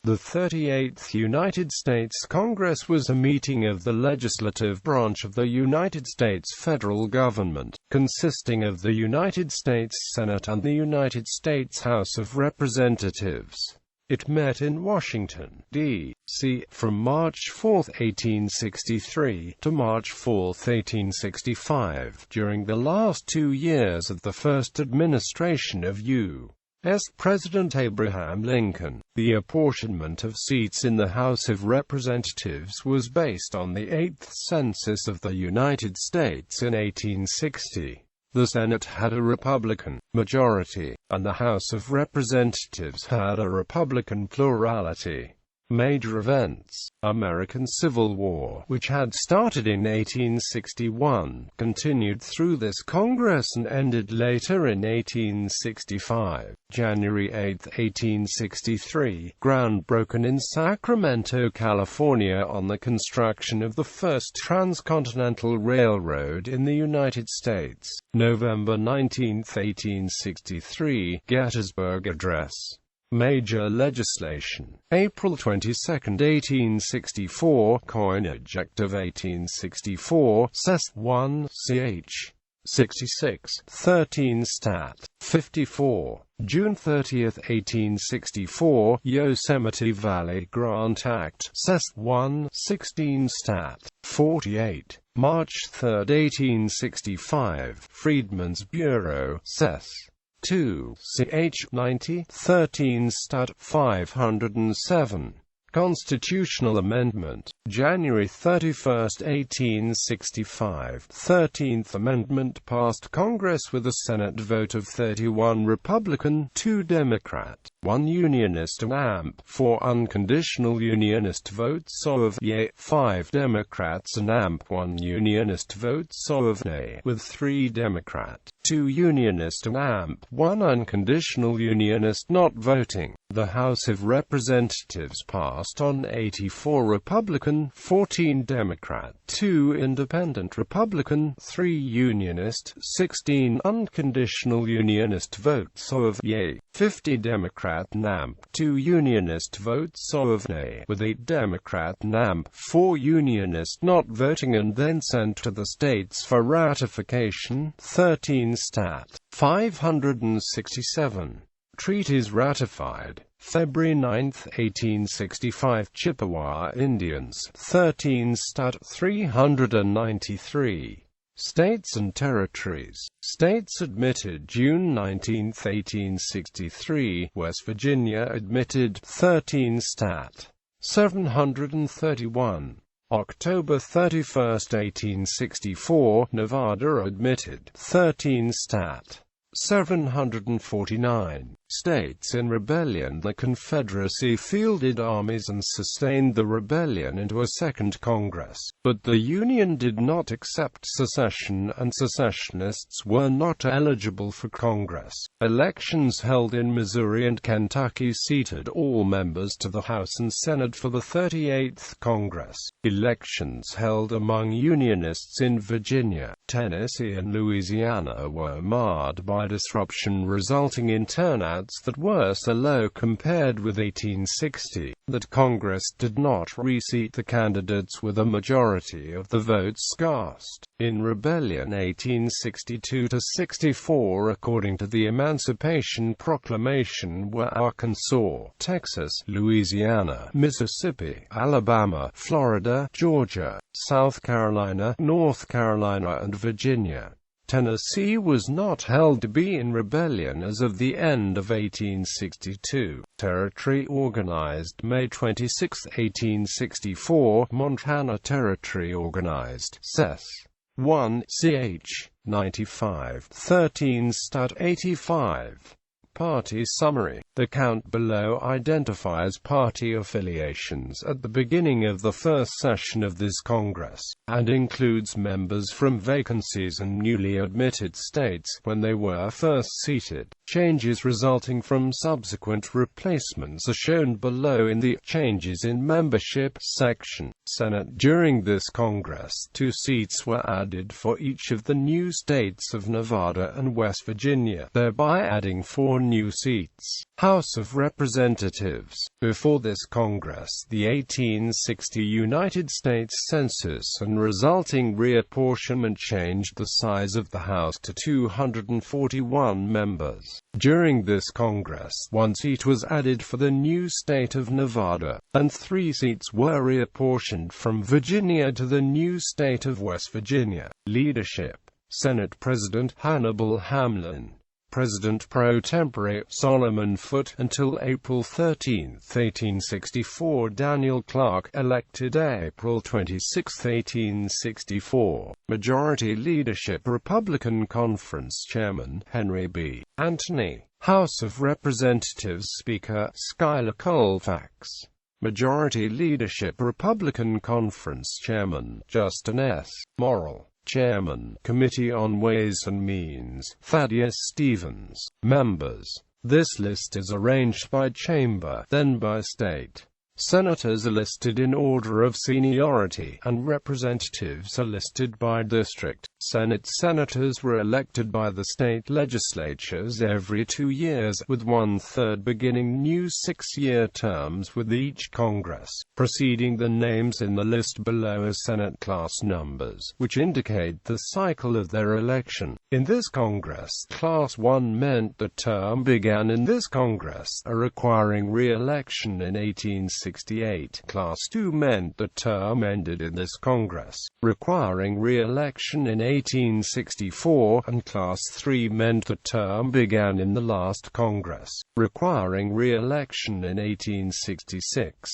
The 38th United States Congress was a meeting of the legislative branch of the United States federal government, consisting of the United States Senate and the United States House of Representatives. It met in Washington, D.C. from March 4, 1863, to March 4, 1865, during the last 2 years of the first administration of U.S.President Abraham Lincoln. The apportionment of seats in the House of Representatives was based on the 8th Census of the United States in 1860. The Senate had a Republican majority, and the House of Representatives had a Republican plurality. Major events: American Civil War, which had started in 1861, continued through this Congress and ended later in 1865. January 8, 1863, ground broken in Sacramento, California on the construction of the first transcontinental railroad in the United States. November 19, 1863, Gettysburg Address. Major legislation. April 22, 1864, Coinage Act of 1864, Sess. 1, ch. 66, 13 Stat. 54. June 30, 1864, Yosemite Valley Grant Act, Sess. 1, 16 Stat. 48. March 3, 1865, Freedmen's Bureau, Sess. 2, ch. 90, 13 Stat. 507. Constitutional Amendment. January 31, 1865, 13th Amendment passed Congress with a Senate vote of 31 Republican, 2 Democrat, 1 Unionist and amp. 4 unconditional Unionist votes so of yea, 5 Democrats and amp. 1 Unionist vote so of nay, with 3 Democrat, 2 Unionist and amp. 1 unconditional Unionist not voting. The House of Representatives passed on 84 Republican, 14 Democrat, 2 Independent Republican, 3 Unionist, 16 unconditional Unionist votes so of yea, 50 Democrat and amp. 2 Unionist votes so of nay, with 8 Democrat and amp. 4 Unionist not voting, and then sent to the states for ratification. 13 Stat. 567. Treaties ratified. February 9, 1865, Chippewa Indians. 13 Stat. 393. States and Territories. States admitted June 19, 1863, West Virginia admitted. 13 Stat. 731. October 31, 1864, Nevada admitted. 13 Stat. 749. States in rebellion. The Confederacy fielded armies and sustained the rebellion into a second Congress, but the Union did not accept secession, and secessionists were not eligible for Congress. Elections held in Missouri and Kentucky seated all members to the House and Senate for the 38th Congress. Elections held among Unionists in Virginia, Tennessee and Louisiana were marred by disruption, resulting in turnouts that were so low compared with 1860, that Congress did not reseat the candidates with a majority of the votes cast. In Rebellion 1862–64, according to the Emancipation Proclamation, were Arkansas, Texas, Louisiana, Mississippi, Alabama, Florida, Georgia, South Carolina, North Carolina and Virginia. Tennessee was not held to be in rebellion as of the end of 1862. Territory organized May 26, 1864. Montana Territory organized. Sess. 1, ch. 95, 13 Stat. 85. Party Summary. The count below identifies party affiliations at the beginning of the first session of this Congress, and includes members from vacancies and newly admitted states when they were first seated. Changes resulting from subsequent replacements are shown below in the Changes in Membership section. Senate. During this Congress, 2 seats were added for each of the new states of Nevada and West Virginia, thereby adding 4 new seats. House of Representatives. Before this Congress, the 1860 United States Census and resulting reapportionment changed the size of the House to 241 members. During this Congress, 1 seat was added for the new state of Nevada, and 3 seats were reapportioned from Virginia to the new state of West Virginia. Leadership. Senate President Hannibal Hamlin. President pro tempore Solomon Foote until April 13, 1864. Daniel Clark, elected April 26, 1864. Majority Leadership. Republican Conference Chairman Henry B. Anthony. House of Representatives Speaker Schuyler Colfax. Majority Leadership. Republican Conference Chairman Justin S. Morrill. Chairman, Committee on Ways and Means, Thaddeus Stevens. Members. This list is arranged by chamber, then by state. Senators are listed in order of seniority, and representatives are listed by district. Senate senators were elected by the state legislatures every 2 years, with 1/3 beginning new 6-year terms with each Congress. Preceding the names in the list below are Senate class numbers, which indicate the cycle of their election. In this Congress, Class 1 meant the term began in this Congress, requiring re-election in 1868. Class 2 meant the term ended in this Congress, requiring re-election in 1864, and Class 3 meant the term began in the last Congress, requiring re-election in 1866.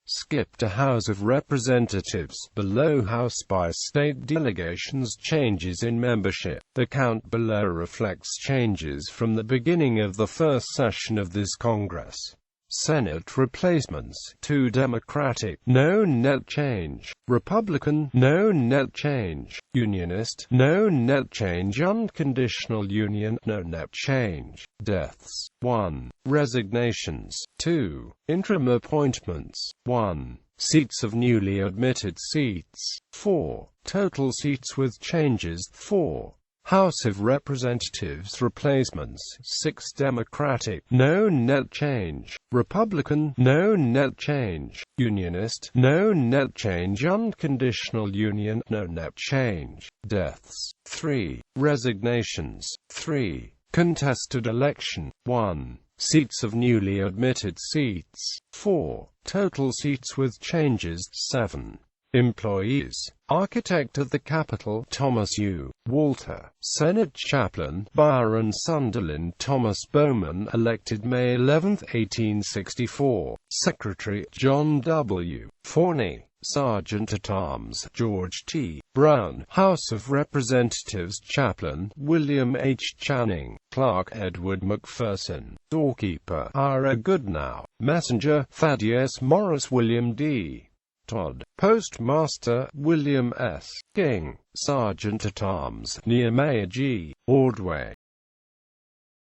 Skip to House of Representatives. Below House by state delegations. Changes in membership. The count below reflects changes from the beginning of the first session of this Congress. Senate replacements. 2 Democratic, no net change. Republican, no net change. Unionist, no net change. Unconditional Union, no net change. Deaths. 1. Resignations. 2. Interim appointments. 1. Seats of newly admitted seats. 4. Total seats with changes. 4. House of Representatives replacements. 6 Democratic, no net change. Republican, no net change. Unionist, no net change. Unconditional Union, no net change. Deaths. 3. Resignations. 3. Contested election. 1. Seats of newly admitted seats. 4. Total seats with changes. 7. Employees. Architect of the Capitol, Thomas U. Walter. Senate Chaplain, Byron Sunderland. Thomas Bowman, elected May 11, 1864. Secretary, John W. Forney. Sergeant-at-Arms, George T. Brown. House of Representatives Chaplain, William H. Channing. Clerk, Edward McPherson. Doorkeeper, Ira Goodnow. Messenger, Thaddeus Morris. William D. Todd. Postmaster, William S. King. Sergeant-at-Arms, Nehemiah G. Ordway.